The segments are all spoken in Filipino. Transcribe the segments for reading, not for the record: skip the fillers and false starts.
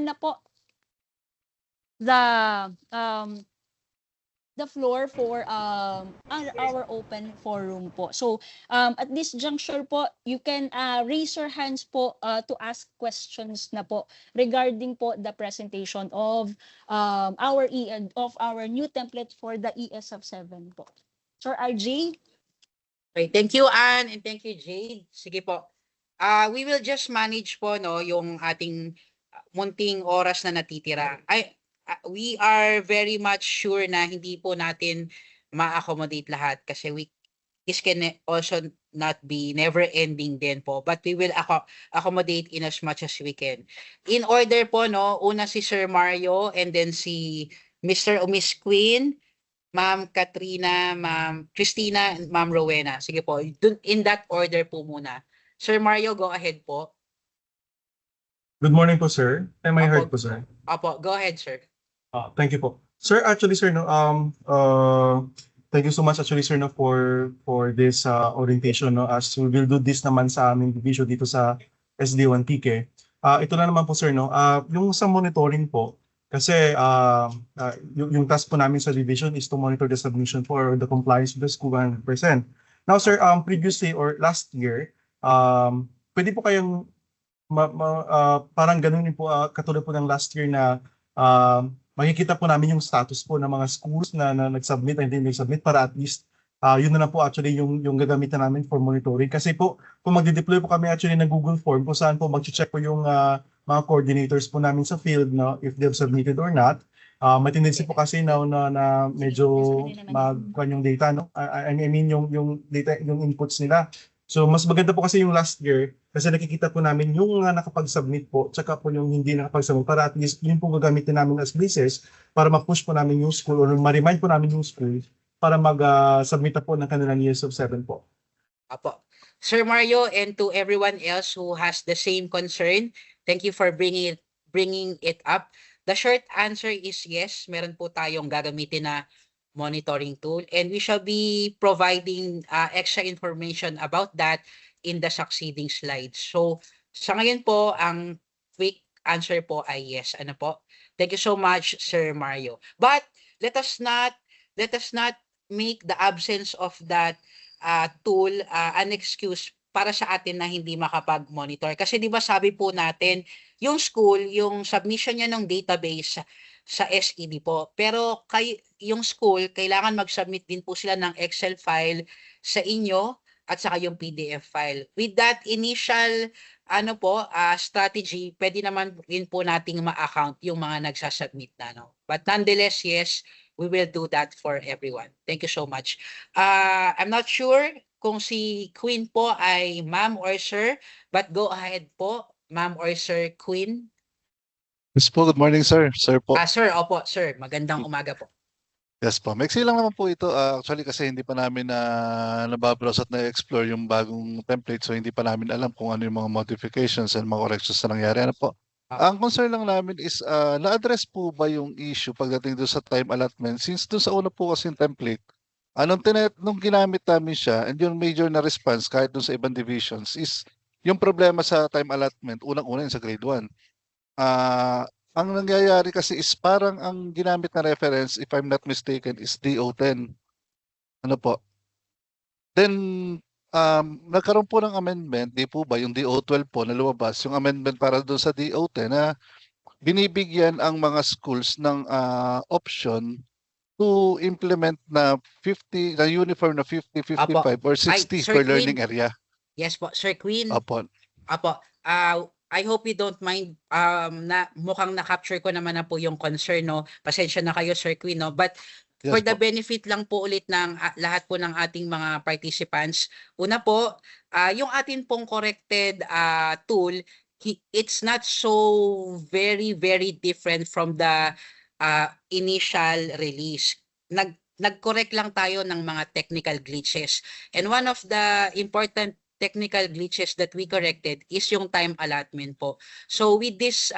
na po the um the floor for our open forum po. So at this juncture po, you can raise your hands po to ask questions na po regarding po the presentation of our new template for the ES of 7 po. Sir RJ? Okay, thank you Ann and thank you Jade. Sige po. We will just manage po no yung ating munting oras na natitira. We are very much sure na hindi po natin ma-accommodate lahat kasi this can also not be never ending din po, but we will accommodate in as much as we can. In order po no, una si Sir Mario and then si Mr. o Miss Queen, Ma'am Katrina, Ma'am Christina, and Ma'am Rowena. Sige po, in that order po muna. Sir Mario, go ahead po. Good morning po, sir. Am I heard po, sir? Opo, go ahead, sir. Thank you po. Sir, actually, sir, no, thank you so much actually, sir, no, for this orientation, no, as we will do this naman sa aming division dito sa SD1 TK. Ito na naman po, sir, no, yung sa monitoring po, kasi yung task po namin sa division is to monitor the submission for the compliance with the school 100%. Now, sir, previously or last year, pwede po kayong parang ganun din po, katulad po ng last year na makikita po namin yung status po ng mga schools na nag-submit and hindi nag-submit para at least yun na lang po actually yung gagamitan namin for monitoring. Kasi po, kung magde-deploy po kami actually ng Google Form kung saan po mag-check po yung mga coordinators po namin sa field, no, if they've submitted or not. May tendency po kasi na medyo magkuhan yung data, no? I mean yung data, yung inputs nila. So mas maganda po kasi yung last year kasi nakikita po namin yung nakapag-submit po tsaka po yung hindi nakapag-submit para at least yun po gagamitin namin as basis para ma-push po namin yung school or ma-remind po namin yung school para mag-submit po ng kanilang years of 7 po. Apo. Sir Mario, and to everyone else who has the same concern, thank you for bringing it up. The short answer is yes, meron po tayong gagamitin na monitoring tool and we shall be providing extra information about that in the succeeding slides. So sa ngayon po ang quick answer po ay yes. Ano po? Thank you so much, Sir Mario. But let us not make the absence of that tool an excuse para sa atin na hindi makapag-monitor. Kasi di ba sabi po natin, yung school, yung submission niya ng database sa SED po. Pero yung school, kailangan mag-submit din po sila ng Excel file sa inyo at saka yung PDF file. With that initial strategy, pwede naman rin po nating ma-account yung mga nagsasubmit na. No? But nonetheless, yes, we will do that for everyone. Thank you so much. I'm not sure kung si Queen po ay ma'am or sir, but go ahead po, ma'am or sir Queen. Yes po, good morning sir. Sir po. Sir, opo, sir. Magandang umaga po. Yes po. Maiksi lang naman po ito. Actually kasi hindi pa namin nababrowse at na-explore yung bagong template so hindi pa namin alam kung ano yung mga modifications and mga corrections na nangyari. Ano po? Ang concern lang namin is na-address po ba yung issue pagdating doon sa time allotment since doon sa una po kasi yung template. Nung ginamit namin siya and yung major na response kahit doon sa ibang divisions is yung problema sa time allotment unang-una sa grade 1. Ang nangyayari kasi is parang ang ginamit na reference, if I'm not mistaken, is DO10. Ano po? Then, nagkaroon po ng amendment, di po ba, yung DO12 po na lumabas, yung amendment para doon sa DO10 na binibigyan ang mga schools ng option to implement na 50, na uniform na 50, 55, or 60 per learning area. Yes po, Sir Queen. Apo. I hope you don't mind na mukhang na-capture ko naman na po yung concern, no? Pasensya na kayo, Sir Queen, no? But yes, for the benefit lang po ulit ng lahat po ng ating mga participants, una po, yung atin pong corrected tool, it's not so very, very different from the initial release. Nag-correct lang tayo ng mga technical glitches. And one of the important technical glitches that we corrected is yung time allotment po. So with this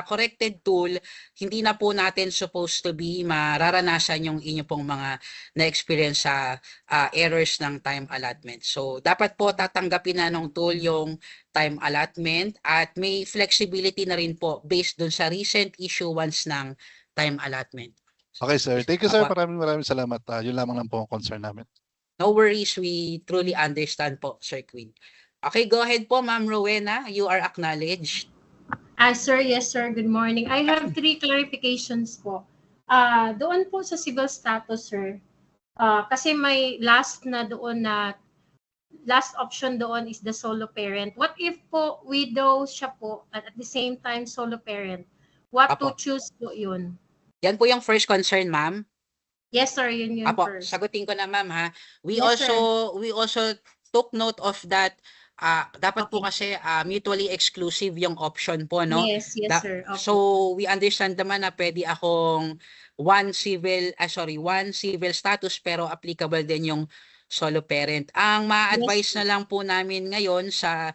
corrected tool, hindi na po natin supposed to be mararanasan yung inyo pong mga na-experience sa errors ng time allotment. So dapat po tatanggapin na ng tool yung time allotment at may flexibility na rin po based dun sa recent issuance ng time allotment. Okay, sir. Thank you, sir. Apo. Maraming salamat. Yun lamang lang po ang concern namin. No worries, we truly understand po, Sir Queen. Okay, go ahead po, Ma'am Rowena. You are acknowledged. Sir, yes, sir. Good morning. I have 3 clarifications po. Doon po sa civil status, sir, kasi may last option doon is the solo parent. What if po widow siya po at the same time solo parent? What to Apo. choose po yun? Yan po yung first concern, Ma'am. Yes, sir. Yun Apo, first. sagutin ko na, Ma'am, ha. We Yes, also took note of that. Dapat po kasi mutually exclusive yung option po, no? Yes, sir. Okay. So we understand naman na pwede akong one civil status pero applicable din yung solo parent. Ang ma-advise na lang po namin ngayon sa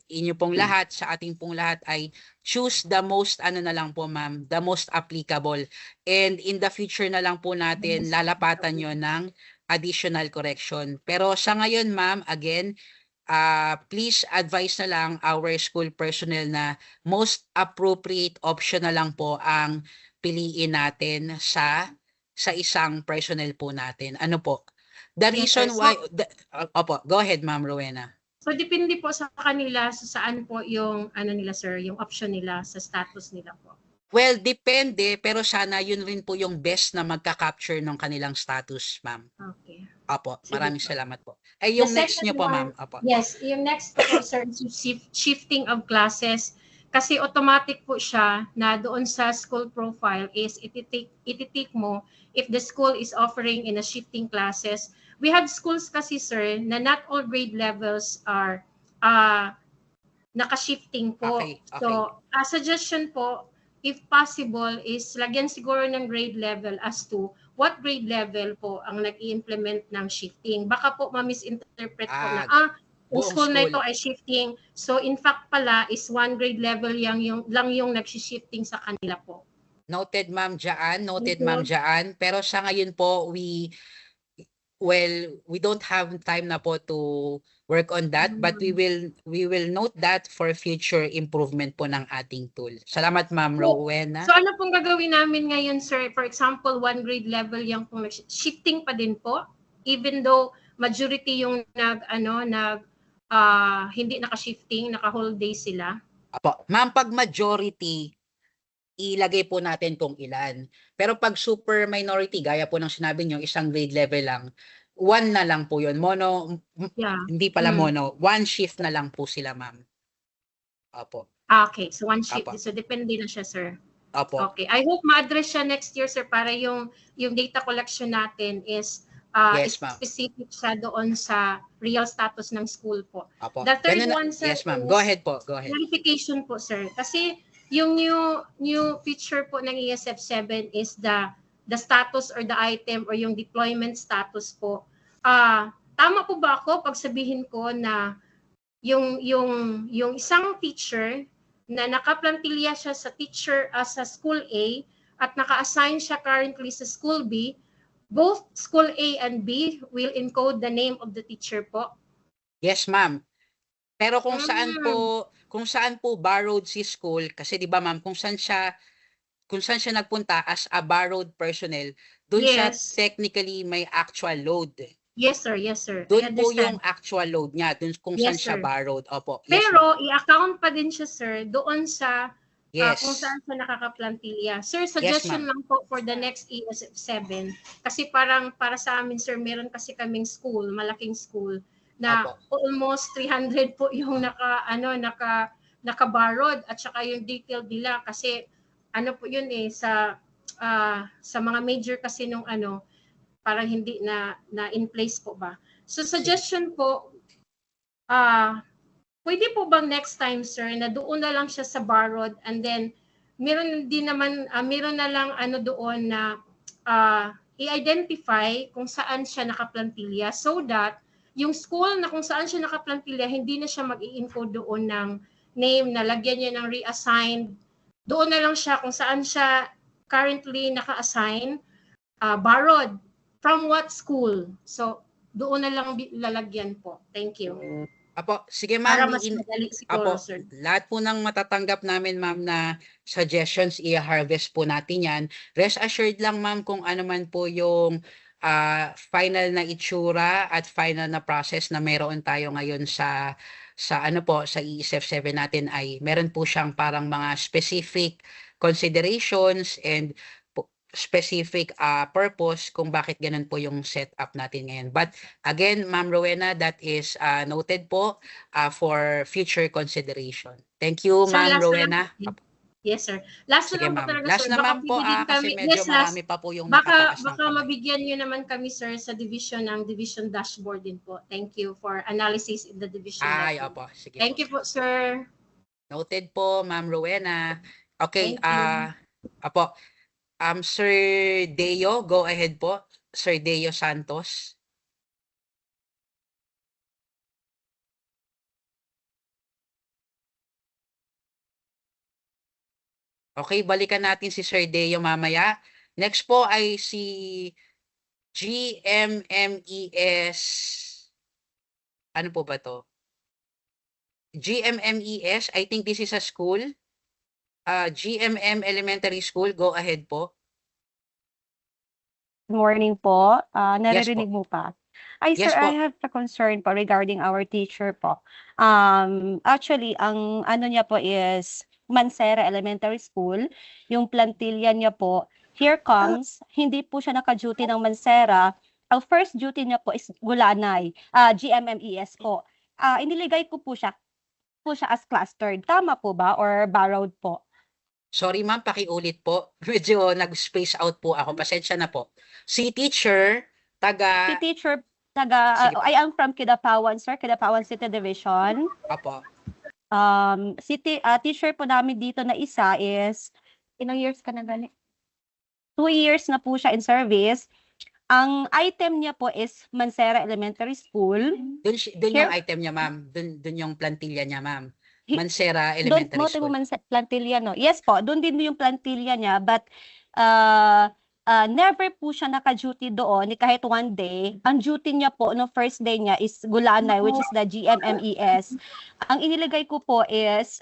inyo pong lahat, sa ating pong lahat ay choose the most na lang po, ma'am, the most applicable. And in the future na lang po natin lalapatan yon ng additional correction. Pero sa ngayon, ma'am, again, please advise na lang our school personnel na most appropriate option na lang po ang piliin natin sa isang personnel po natin. Ano po? The Yes, reason sir. why opo, go ahead, Ma'am Rowena. So depende po sa kanila sa saan po yung nila, sir, yung option nila sa status nila po. Well, depende, pero sana yun rin po yung best na magka-capture ng kanilang status, ma'am. Okay. Opo, Sige maraming po. salamat po. Ay, yung The next second nyo po, one, ma'am. Opo. Yes, yung next po, sir, is shifting of classes. Kasi automatic po siya na doon sa school profile is ititik mo if the school is offering in a shifting classes. We have schools kasi, sir, na not all grade levels are naka-shifting po. Okay. So, a suggestion po, if possible, is lagyan siguro ng grade level as to what grade level po ang nag-i-implement ng shifting. Baka po ma-misinterpret po na, yung buong school na ito school. ay shifting. So, in fact pala, is one grade level lang yung nag-shifting sa kanila po. Noted, Ma'am Jaan. Noted, Thank you. Ma'am Jaan. Pero sa ngayon po, we don't have time na po to work on that, but we will note that for future improvement po ng ating tool. Salamat, Ma'am Rowena. So, ano pong gagawin namin ngayon, sir? For example, one grade level yung pong shifting pa din po, even though majority yung hindi naka-shifting, naka-whole day sila. Apo, ma'am, pag majority, ilagay po natin kung ilan. Pero pag super minority, gaya po ng sinabi nyo, isang grade level lang, one na lang po yun. Mono, Yeah. hindi pala mono, one shift na lang po sila, ma'am. Opo. Okay, so one shift. Apo. So, depende na siya, sir. Opo. Okay. I hope ma-address siya next year, sir, para yung data collection natin is Yes, ma'am. specific siya doon sa real status ng school po. Opo. The third Ganun na- one, sir, yes, ma'am. is Go ahead po. Go ahead. clarification po, sir. Kasi yung new feature po ng ESF 7 is the status or the item or yung deployment status po. Tama po ba ako pag sabihin ko na yung isang teacher na nakaplantilya siya sa sa school A at naka-assign siya currently sa school B, both school A and B will encode the name of the teacher po? Yes, ma'am. Pero kung saan po borrowed si school, kasi 'di ba, ma'am, kung saan siya nagpunta as a borrowed personnel, doon siya Yes. technically may actual load. Yes, sir. Yes, sir. I Doon po understand. yung actual load niya, doon kung saan Yes, siya sir. borrowed. Opo. Yes, ma'am. Pero i-account pa din siya, sir, doon sa Yes. kung saan siya nakakaplantilya. Sir, suggestion lang po for the next ESF 7. Kasi parang para sa amin, sir, meron kasi kaming school, malaking school, na almost 300 po yung naka-borrowed at saka yung detail nila kasi po yun sa mga major kasi nung parang hindi na in place po ba. So suggestion po, pwede po bang next time, sir, na doon na lang siya sa borrowed and then meron na lang doon na i-identify kung saan siya nakaplantilya so that yung school na kung saan siya nakaplantilla, hindi na siya mag-i-encode doon ng name na lagyan niya ng reassigned. Doon na lang siya kung saan siya currently naka-assign, borrowed from what school. So, doon na lang lalagyan po. Thank you. Apo, sige Para ma'am, mas madali siguro, Apo, sir. lahat po ng matatanggap namin ma'am na suggestions, i-harvest po natin yan. Rest assured lang ma'am kung ano man po yung final na itsura at final na process na meron tayo ngayon sa ano po sa ESF7 natin ay meron po siyang parang mga specific considerations and specific purpose kung bakit ganun po yung setup natin ngayon. But again, Ma'am Rowena, that is noted po for future consideration. Thank you, Sir, Ma'am last Rowena. Yes, sir. Last Sige, na lang po ma'am. talaga, Last sir. na Baka ma'am po pwede din kasi kami- medyo yes, last. marami pa po yung Baka nakataas ng kamay. mabigyan niyo naman kami, sir, sa division dashboard din po. Thank you for analysis in the division. Ay, dashboard. opo. Sige Thank po. you po, sir. Noted po, Ma'am Rowena. Okay, Thank you. apo. Sir Deo, go ahead po. Sir Deo Santos. Okay, balikan natin si Sir Deo mamaya. Next po ay si GMMES. Ano po ba to? GMMES, I think this is a school. GMM Elementary School, go ahead po. Good morning po. Yes Naririnig mo pa? Yes Sir, po. I have a concern po regarding our teacher po. Actually, ang ano niya po is Mansera Elementary School. Yung plantilla niya po, here comes, hindi po siya naka-duty ng Mansera. Ang first duty niya po is Gulanay, GMMES po. Iniligay ko po siya as clustered. Tama po ba or borrowed po? Sorry ma'am, pakiulit po. Medyo nag-space out po ako. Pasensya na po. Si teacher, Si teacher, Sige po. I am from Kidapawan, sir, Kidapawan City Division. Apo. Teacher po namin dito na isa is, ilang years ka na gani? 2 years na po siya in service. Ang item niya po is Mansera Elementary School. Doon Here- yung item niya ma'am. Doon yung plantilla niya ma'am. Hi- Mansera Doon Elementary mo School. plantilla, no? Yes po, doon din yung plantilla niya, but never po siya naka-duty doon kahit one day. Ang duty niya po no first day niya is Gulanay, which is the GMMES. Ang inilagay ko po is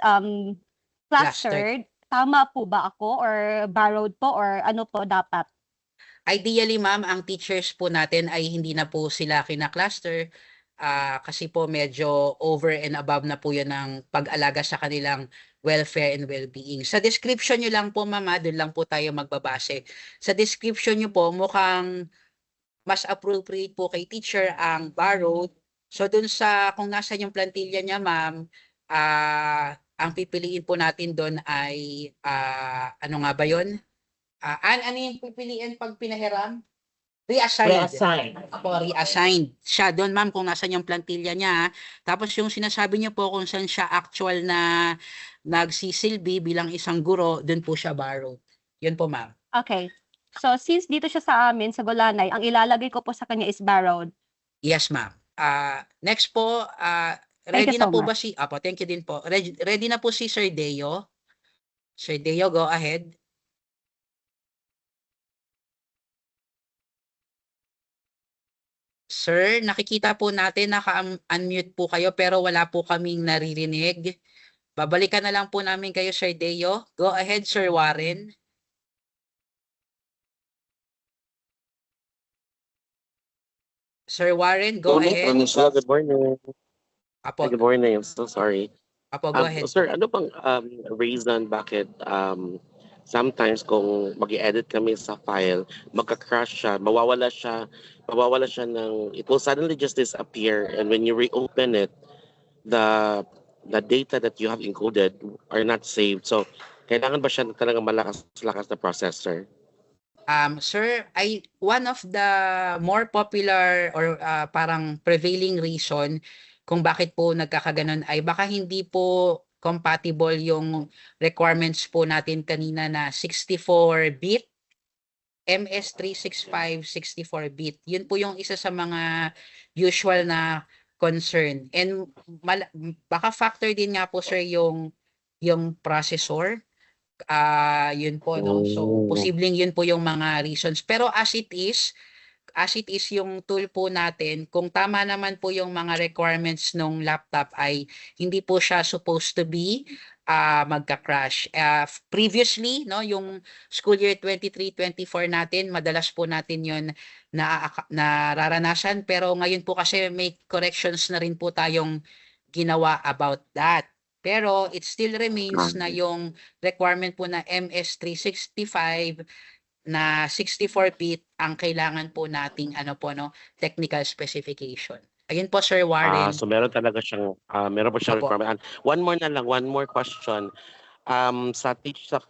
clustered. Tama po ba ako or borrowed po or ano po dapat? Ideally ma'am, ang teachers po natin ay hindi na po sila kina-cluster kasi po medyo over and above na po yun ng pag-alaga sa kanilang welfare and well-being. Sa description nyo lang po mama, doon lang po tayo magbabase. Sa description nyo po, mukhang mas appropriate po kay teacher ang borrowed. So doon sa, kung nasa yung plantilla niya ma'am, ang pipiliin po natin doon ay, ano nga ba yun? Ano yung pipiliin pag pinahiram? Reassigned. Apo, reassigned. Siya doon, ma'am, kung nasan yung plantilla niya. Tapos yung sinasabi niyo po kung saan siya actual na nagsisilbi bilang isang guro, doon po siya borrowed. Yun po, ma'am. Okay. So since dito siya sa amin sa Gulanay, ang ilalagay ko po sa kanya is borrowed. Yes, ma'am. Next po, Thank ready you na so po much. ba si... Apo, thank you din po. Ready na po si Sir Deo? Sir Deo, go ahead. Sir, nakikita po natin naka-unmute po kayo pero wala po kaming naririnig. Babalikan na lang po namin kayo, Sir Deo. Go ahead, Sir Warren. Sir Warren, go ahead. Good morning. Apo, Good morning. I'm so sorry. apo, go ahead. Sir, ano bang reason bakit sometimes kung mag-edit kami sa file, magka-crash siya, mawawala siya ng, it will suddenly just disappear, and when you reopen it, the data that you have encoded are not saved. So, kailangan ba siya talagang malakas-lakas na processor? Sir, one of the more popular or parang prevailing reason kung bakit po nagkakaganon ay baka hindi po compatible yung requirements po natin kanina na 64-bit MS365 64-bit. Yun po yung isa sa mga usual na concern. And baka factor din nga po sir yung processor. Yun po no. So posibleng yun po yung mga reasons. Pero as it is yung tool po natin, kung tama naman po yung mga requirements ng laptop ay hindi po siya supposed to be magka-crash. Previously, no, yung school year 23-24 natin, madalas po natin yun nararanasan. Pero ngayon po kasi may corrections na rin po tayong ginawa about that. Pero it still remains na yung requirement po na MS365 na 64-bit ang kailangan po nating technical specification. Ayun po Sir Warren. So meron talaga siyang meron po siyang Opo. requirement. One more question. Sa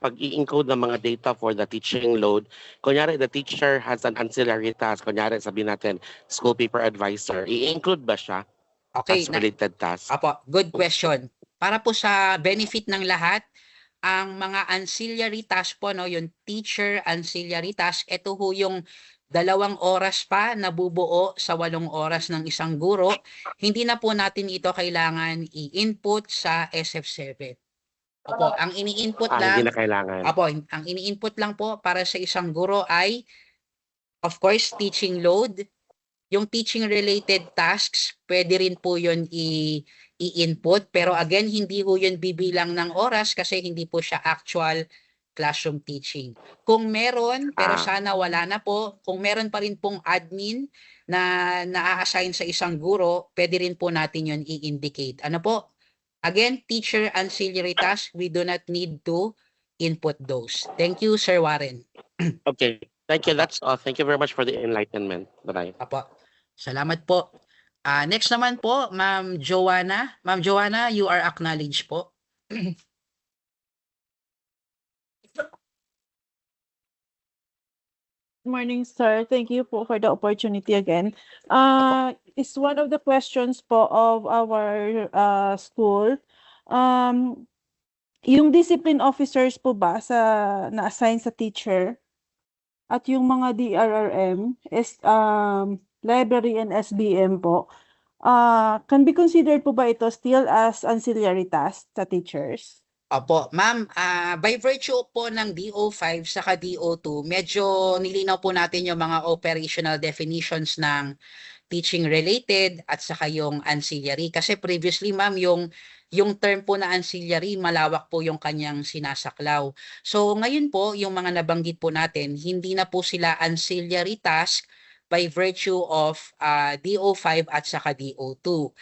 pag-i-encode ng mga data for the teaching load, kunyari the teacher has an ancillary task, kunyari sabihin natin school paper advisor, i-include ba siya Okay, as related task? Apo, good question. Para po sa benefit ng lahat, ang mga ancillary task po, no, yung teacher ancillary task, ito ho yung 2 oras pa nabubuo sa 8 oras ng isang guro. Hindi na po natin ito kailangan i-input sa SF7. Opo, ang ini-input Hindi lang, na kailangan. Opo, ang ini-input lang po para sa isang guro ay, of course, teaching load. Yung teaching related tasks, pwede rin po yun i-input. Pero again, hindi po yun bibilang ng oras kasi hindi po siya actual classroom teaching. Kung meron, pero sana wala na po, kung meron pa rin pong admin na na-assign sa isang guro, pwede rin po natin yun i-indicate. Ano po? Again, teacher ancillary task, we do not need to input those. Thank you, Sir Warren. Okay. Thank you. That's all. Thank you very much for the enlightenment. Bye-bye. Apo. Salamat po. Next naman po, Ma'am Joanna. Ma'am Joanna, you are acknowledged po. Morning, sir. Thank you po for the opportunity again. It's one of the questions po of our school. Yung discipline officers po ba na-assign sa teacher at yung mga DRRM is library and SBM po, can be considered po ba ito still as ancillary tasks sa teachers? Opo, ma'am, by virtue po ng DO5 saka DO2, medyo nilinaw po natin yung mga operational definitions ng teaching related at saka yung ancillary. Kasi previously, ma'am, yung term po na ancillary, malawak po yung kanyang sinasaklaw. So ngayon po, yung mga nabanggit po natin, hindi na po sila ancillary task by virtue of DO5 at saka DO2.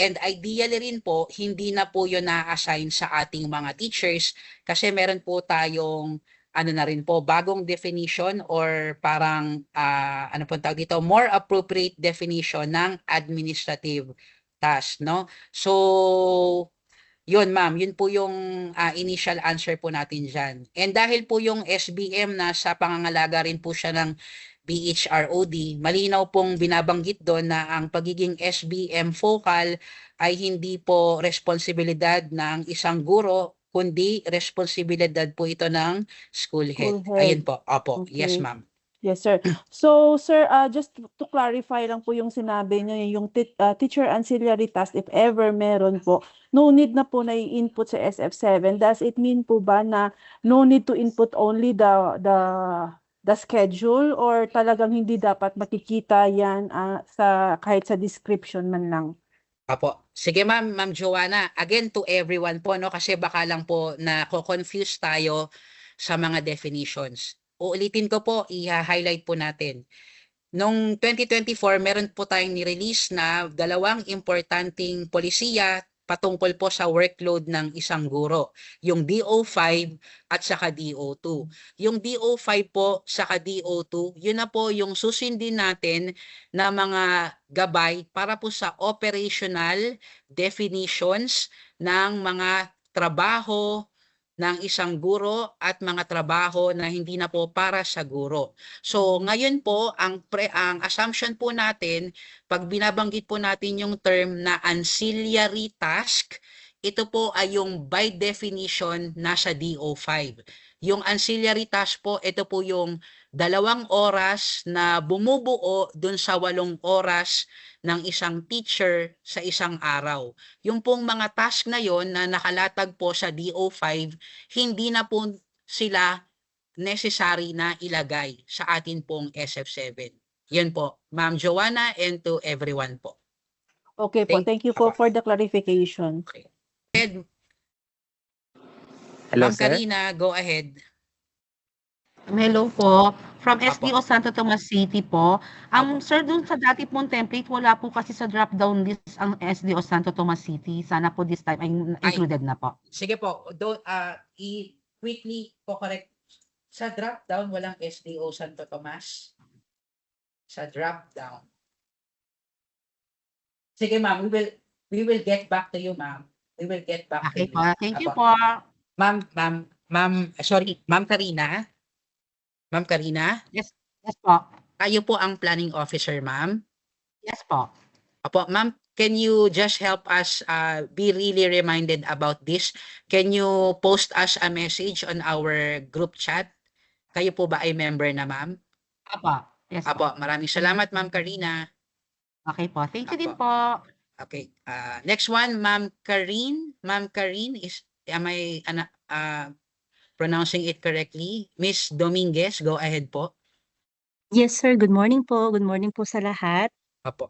And ideally rin po, hindi na po yun na-assign sa ating mga teachers kasi meron po tayong na rin po, bagong definition or parang ano po tawag dito, more appropriate definition ng administrative task, no? So, yun ma'am, yun po yung initial answer po natin dyan. And dahil po yung SBM nasa pangangalaga rin po siya ng BHROD, malinaw pong binabanggit doon na ang pagiging SBM focal ay hindi po responsibilidad ng isang guro, kundi responsibilidad po ito ng school head. Ayun po. Opo. Okay. Yes, ma'am. Yes, sir. So, sir, just to clarify lang po yung sinabi niyo, yung teacher ancillary task, if ever meron po, no need na po na i-input sa SF7. Does it mean po ba na no need to input only the schedule or talagang hindi dapat makikita yan kahit sa description man lang? Apo. Sige Ma'am Joanna, again to everyone po, no, kasi baka lang po na confuse tayo sa mga definitions. Uulitin ko po, i-highlight po natin. Noong 2024, meron po tayong ni-release na 2 importanteng polisiya patungkol po sa workload ng isang guro, yung DO5 at saka DO2. Yung DO5 po saka DO2, yun na po yung susundin natin na mga gabay para po sa operational definitions ng mga trabaho ng isang guro at mga trabaho na hindi na po para sa guro. So ngayon po ang assumption po natin pag binabanggit po natin yung term na ancillary task, ito po ay yung by definition nasa DO5. Yung ancillary task po, ito po yung 2 oras na bumubuo dun sa 8 oras ng isang teacher sa isang araw. Yung pong mga task na yon na nakalatag po sa DO5, hindi na po sila necessary na ilagay sa atin pong SF7. Yan po, Ma'am Joanna, and to everyone po. Okay po, thank you po for the clarification. Ed, Hello, Ma'am sir. Karina, go ahead. Hello po. From Apo. SDO Santo Tomas City po. Sir, dun sa dati pong template, wala po kasi sa drop-down list ang SDO Santo Tomas City. Sana po this time ay included na po. Sige po, quickly po correct. Sa drop down, walang SDO Santo Tomas. Sa drop down. Sige ma'am, we will get back to you ma'am. We will get back Okay to po. you. Thank you Apo. po. Ma'am Karina. Ma'am Karina, Yes po. kayo po ang planning officer ma'am. Yes po. Apo, ma'am, can you just help us be really reminded about this? Can you post us a message on our group chat? Kayo po ba ay member na, ma'am? Apo. Yes po. Apo, maraming salamat, Ma'am Karina. Okay po. Thank you din Apo. po. Okay. Next one, Ma'am Karine. Ma'am Karine, am I pronouncing it correctly? Miss Dominguez, go ahead po. Yes, sir. Good morning po. Good morning po sa lahat. Apo.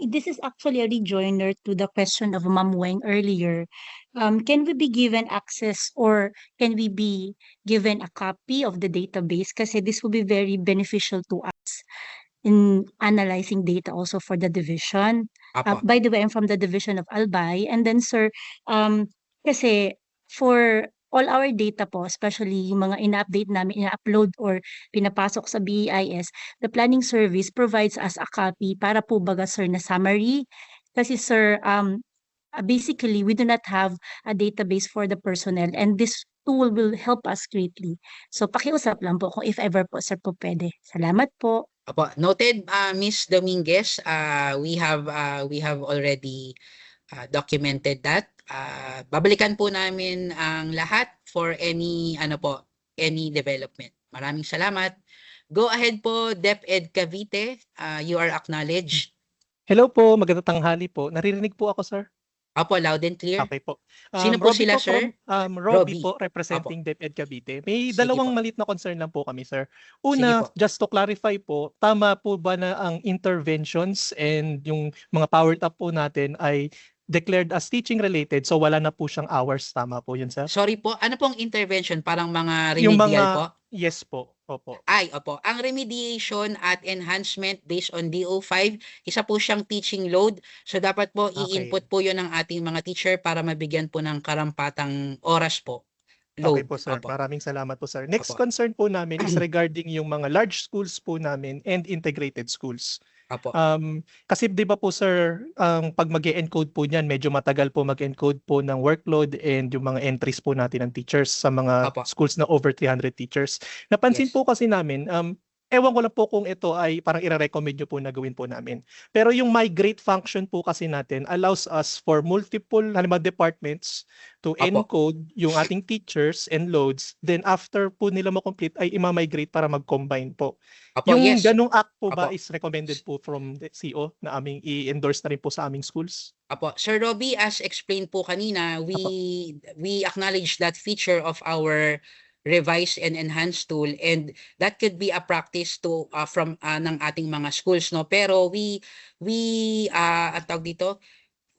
This is actually a rejoinder to the question of Ma'am Weng earlier. Can we be given access or can we be given a copy of the database? Kasi this will be very beneficial to us in analyzing data also for the division. Apo. By the way, I'm from the division of Albay. And then, sir, kasi for all our data po, especially yung mga ina-update namin, ina-upload or pinapasok sa BEIS, the planning service provides us a copy para po baga, sir, na summary. Kasi, sir, basically, we do not have a database for the personnel and this tool will help us greatly. So, pakiusap lang po kung if ever po, sir, po pwede. Salamat po. Apo. Noted, Miss Dominguez. We have already documented that. Babalikan po namin ang lahat for any development. Maraming salamat. Go ahead po, DepEd Cavite. You are acknowledged. Hello po, magandang tanghali po. Naririnig po ako, sir? Apo, loud and clear. Okay po. Sino po Robbie sila, po sir? Robbie Robbie. po, representing DepEd Cavite. May Sige dalawang po. malit na concern lang po kami, sir. Sige Una, po. just to clarify po, tama po ba na ang interventions and yung mga powered up po natin ay declared as teaching related, so wala na po siyang hours, tama po yun, sir? Sorry po, ano pong intervention? Parang mga Yung remedial mga, po? yes po, opo. Ay, opo. Ang remediation at enhancement based on DO5, isa po siyang teaching load. So dapat po Okay. i-input po 'yon ng ating mga teacher para mabigyan po ng karampatang oras po. Okay Load. po, sir. Opo. Maraming salamat po, sir. Next Opo. concern po namin is regarding yung mga large schools po namin and integrated schools. Opo. Kasi 'di ba po, sir, pag mag-e-encode po niyan, medyo matagal po mag-encode po ng workload and yung mga entries po natin ng teachers sa mga Opo. schools na over 300 teachers. Napansin Yes. po kasi namin, ewan ko lang po kung ito ay parang i-recommend nyo po na gawin po namin. Pero yung migrate function po kasi natin allows us for multiple halimbawa departments to Opo. encode yung ating teachers and loads. Then after po nila ma-complete ay ima-migrate para mag-combine po. Opo, Yung yes. ganung act po ba Opo. is recommended po from the CO na aming i-endorse na rin po sa aming schools? Apo, Sir Robbie, as explained po kanina, we acknowledge that feature of our revised and enhanced tool, and that could be a practice to from ng ating mga schools, no, pero we ang tawag dito,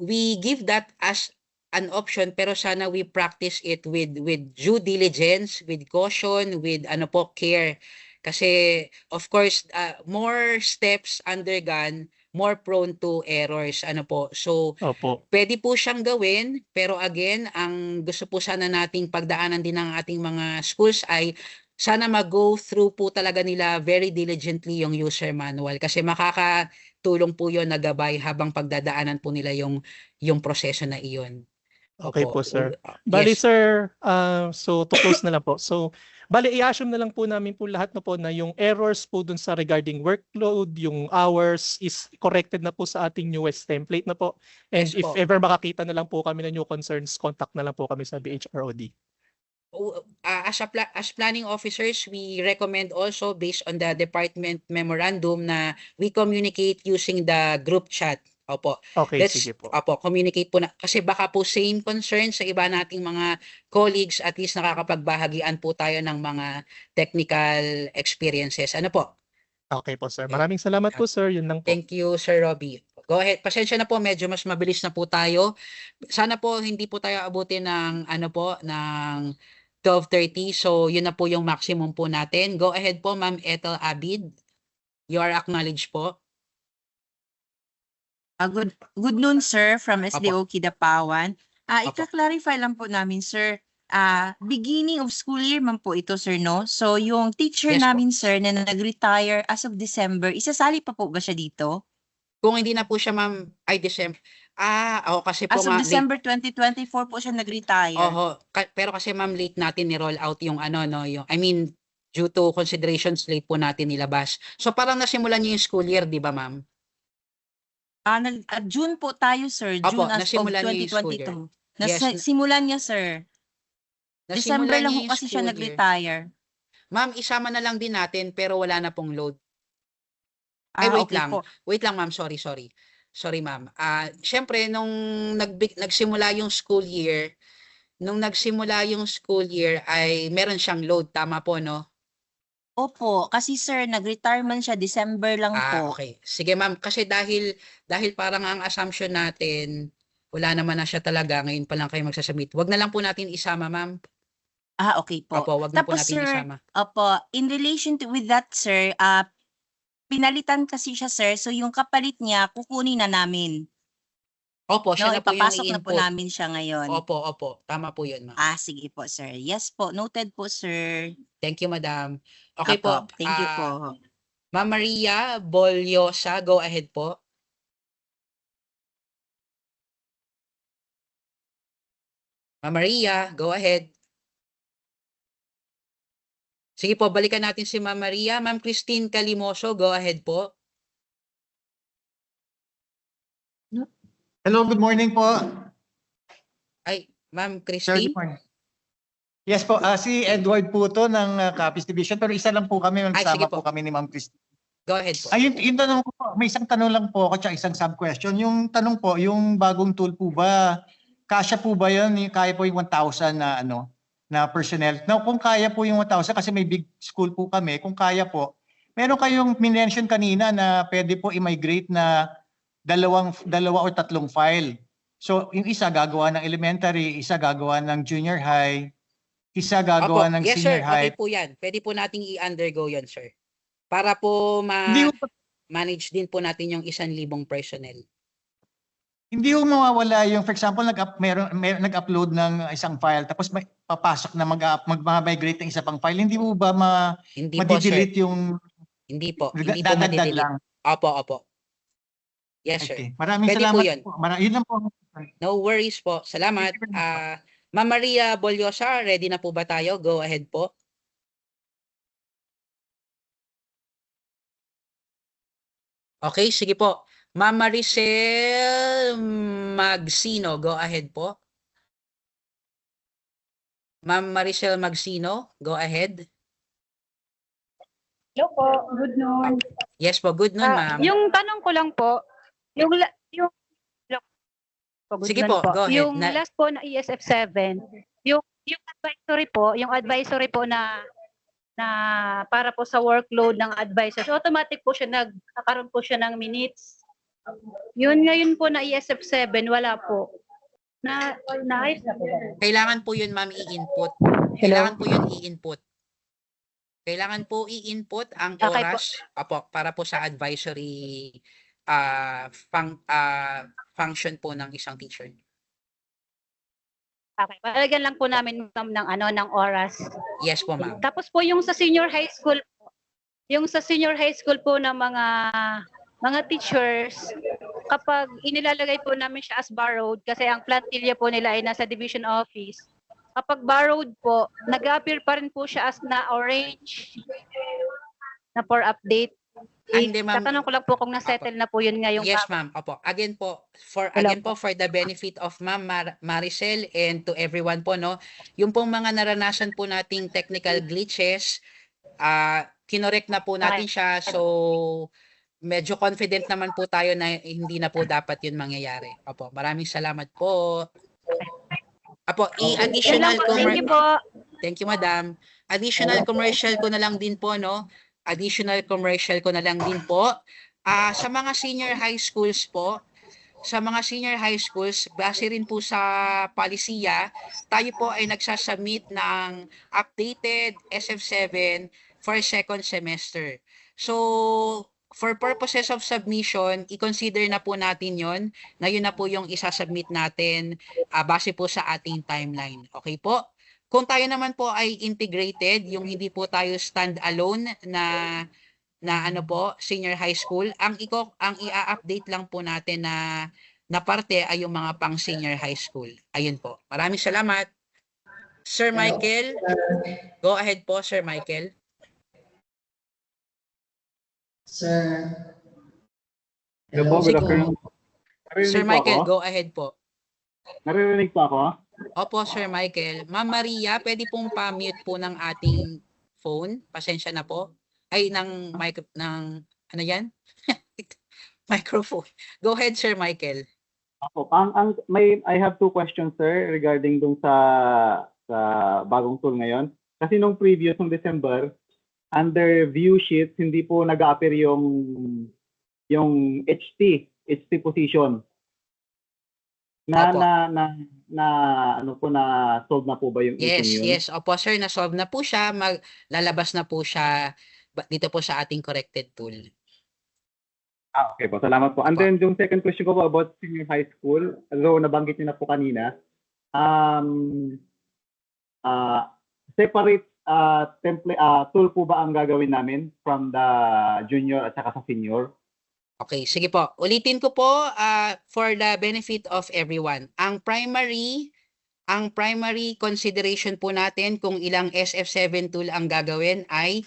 we give that as an option, pero sana we practice it with due diligence, with caution, with care, kasi of course more steps undergone, more prone to errors, so Opo. pwede po siyang gawin, pero again, ang gusto po sana nating pagdaanan din ng ating mga schools ay sana mag-go through po talaga nila very diligently yung user manual, kasi makakatulong po yon na gabay habang pagdadaanan po nila yung proseso na iyon. Okay Opo. po, sir. Bali, Yes. sir, so to close na lang po. So, Bale, i-assume na lang po namin po lahat na po na yung errors po dun sa regarding workload, yung hours is corrected na po sa ating newest template na po. And Yes if po. ever makakita na lang po kami ng new concerns, contact na lang po kami sa BHROD. As planning officers, we recommend also based on the department memorandum na we communicate using the group chat. Opo. Okay, sige po. Opo, communicate po na. Kasi baka po same concern sa iba nating mga colleagues, at least nakakapagbahagian po tayo ng mga technical experiences. Ano po? Okay po, sir. Maraming salamat po, sir. Yun lang po. Thank you, Sir Robbie. Go ahead. Pasensya na po, medyo mas mabilis na po tayo. Sana po hindi po tayo abutin ng ng 12:30. So, yun na po yung maximum po natin. Go ahead po, Ma'am Ethel Abid. You are acknowledged po. Good noon, sir, from SDO Kidapawan. Apo. Ika-clarify lang po namin, sir. Beginning of school year man po ito, sir, no? So, yung teacher Yes po. namin, sir, na nag-retire as of December, isasali pa po ba siya dito? Kung hindi na po siya, Ma'am, ay December. Oo, kasi po As of late. December 2024 po siya nag-retire. Pero kasi Ma'am, late natin ni-roll out yung due to considerations, late po natin nilabas. So, parang nasimulan niyo yung school year, di ba, Ma'am? June po tayo, sir. Opo, June as of nasimulan niyo yung school year. 2022. Yes, Simulan niya, sir. December nasimulan lang niyo po yung kasi siya school year. nag-retire. Ma'am, isama na lang din natin pero wala na pong load. Ay, wait Okay lang. po. Wait lang, Ma'am. Sorry. Sorry, Ma'am. Siyempre, nung nagsimula yung school year, ay meron siyang load. Tama po, no? Opo, kasi sir, nag-retirement siya December lang po. Okay. Sige, Ma'am. Kasi dahil parang ang assumption natin, wala naman na siya talaga. Ngayon pa lang kayo magsasubmit. Wag na lang po natin isama, Ma'am. Okay po. Opo, wag na po Tapos natin sir, isama. opo, in relation with that, sir, pinalitan kasi siya, sir. So yung kapalit niya, kukunin na namin. Opo, siya No, na po yung ipapasok na po i-input. namin siya ngayon. Opo. Tama po yun, Ma'am. Sige po, sir. Yes po, noted po, sir. Thank you, Madam. Okay Opo, po. thank you po. Ma'am Maria Bolyosa, go ahead po. Ma'am Maria, go ahead. Sige po, balikan natin si Ma'am Maria. Ma'am Christine Calimoso, go ahead po. Hello, good morning po. Ay, Ma'am Sir, Christine? good morning. Yes po, si Edward po to ng Capiz Division, pero isa lang po kami, Ay, magsama sige po po. kami ni Ma'am Christine. Go ahead po. Yung tanong ko po, may isang tanong lang po ako tsaka isang sub-question. Yung tanong po, yung bagong tool po ba, kasya po ba yun? Kaya po yung 1,000 na personnel? Now, kung kaya po yung 1,000, kasi may big school po kami, kung kaya po, meron kayong minention kanina na pwede po i-migrate na dalawa o tatlong file. So, yung isa gagawa ng elementary, isa gagawa ng junior high, isa gagawa ng Yes, senior sir. high. Okay po yan. Pwede po nating i-undergo yan, sir. Para po Hindi po- manage din po natin yung 1,000 personnel. Hindi mo mawawala yung, for example, nag-upload ng isang file, tapos may papasok na mag-migrate ng isa pang file. Hindi mo ba Hindi po, sir. madidelete yung Hindi po. Hindi po dadagdag madidelete. lang? Opo. Yes, sir. Okay. Maraming Pwede po salamat yun. po. Yun lang po. No worries po. Salamat. Ma'am Maria Bolyosa, ready na po ba tayo? Go ahead po. Okay, sige po. Ma'am Maricel Magsino, go ahead po. Ma'am Maricel Magsino, go ahead. Hello po, good noon. Yes po, good noon, ma'am. Yung tanong ko lang po, yung good Sige noon po, go ahead. Yung last po na ESF 7, yung advisory po na para po sa workload ng advisors, automatic po siya nagkakaroon po siya ng minutes. Yun ngayon po na ESF 7, wala po. Naayos na po. Kailangan po yun, ma'am, i-input. Hello? Kailangan po yun i-input. Kailangan po i-input ang Okay po. oras para po sa advisory function po ng isang teacher. Okay, palagyan lang po namin ma'am ng oras. Yes po, ma'am. Tapos po yung sa senior high school po, po ng mga teachers, kapag inilalagay po namin siya as borrowed kasi ang plantilla po nila ay nasa division office, kapag borrowed po, nag-appear pa rin po siya as na orange na for update. Hindi, ma'am. Tatanong ko lang po kung na-settle na po yun ngayong Yes, bago. ma'am. Opo. Again po, Hello for the benefit of Ma'am Maricel and to everyone po, no, yung pong mga naranasan po nating technical glitches, kinorek na po natin siya. So, medyo confident naman po tayo na hindi na po dapat yun mangyayari. Opo. Maraming salamat po. Apo, i-additional Thank you po. Thank you, madam. Additional commercial ko na lang din po, no? Additional commercial ko na lang din po. Sa mga senior high schools po, base rin po sa palisiya, tayo po ay nagsasubmit ng updated SF7 for second semester. So, for purposes of submission, i-consider na po natin yon na yun na po yung isasubmit natin base po sa ating timeline. Okay po? Kung tayo naman po ay integrated, yung hindi po tayo stand-alone na ano po, senior high school, ang i-update lang po natin na parte ay yung mga pang senior high school. Ayun po. Maraming salamat. Sir Michael, go ahead po, Sir Michael. Sir. Hello, good afternoon. Sir Michael, go ahead po. Naririnig po ako? Opo, Sir Michael. Ma'am Maria, pwede pong pa-mute po ng ating phone. Pasensya na po. Ay, ng ano yan? Microphone. Go ahead, Sir Michael. Opo, I have two questions, sir, regarding dun sa bagong tool ngayon. Kasi nung previous, nung December, under view sheets, hindi po nag-appear yung HT position. Ano po, na solve na po ba yung issue yun? Yes. Opo, sir, na-solve na po siya. Lalabas na po siya dito po sa ating corrected tool. Okay po, salamat po. And then yung second question ko po about senior high school, although nabanggit niyo na po kanina, separate tool po ba ang gagawin namin from the junior at saka sa senior? Okay, sige po. Ulitin ko po for the benefit of everyone. Ang primary consideration po natin kung ilang SF7 tool ang gagawin ay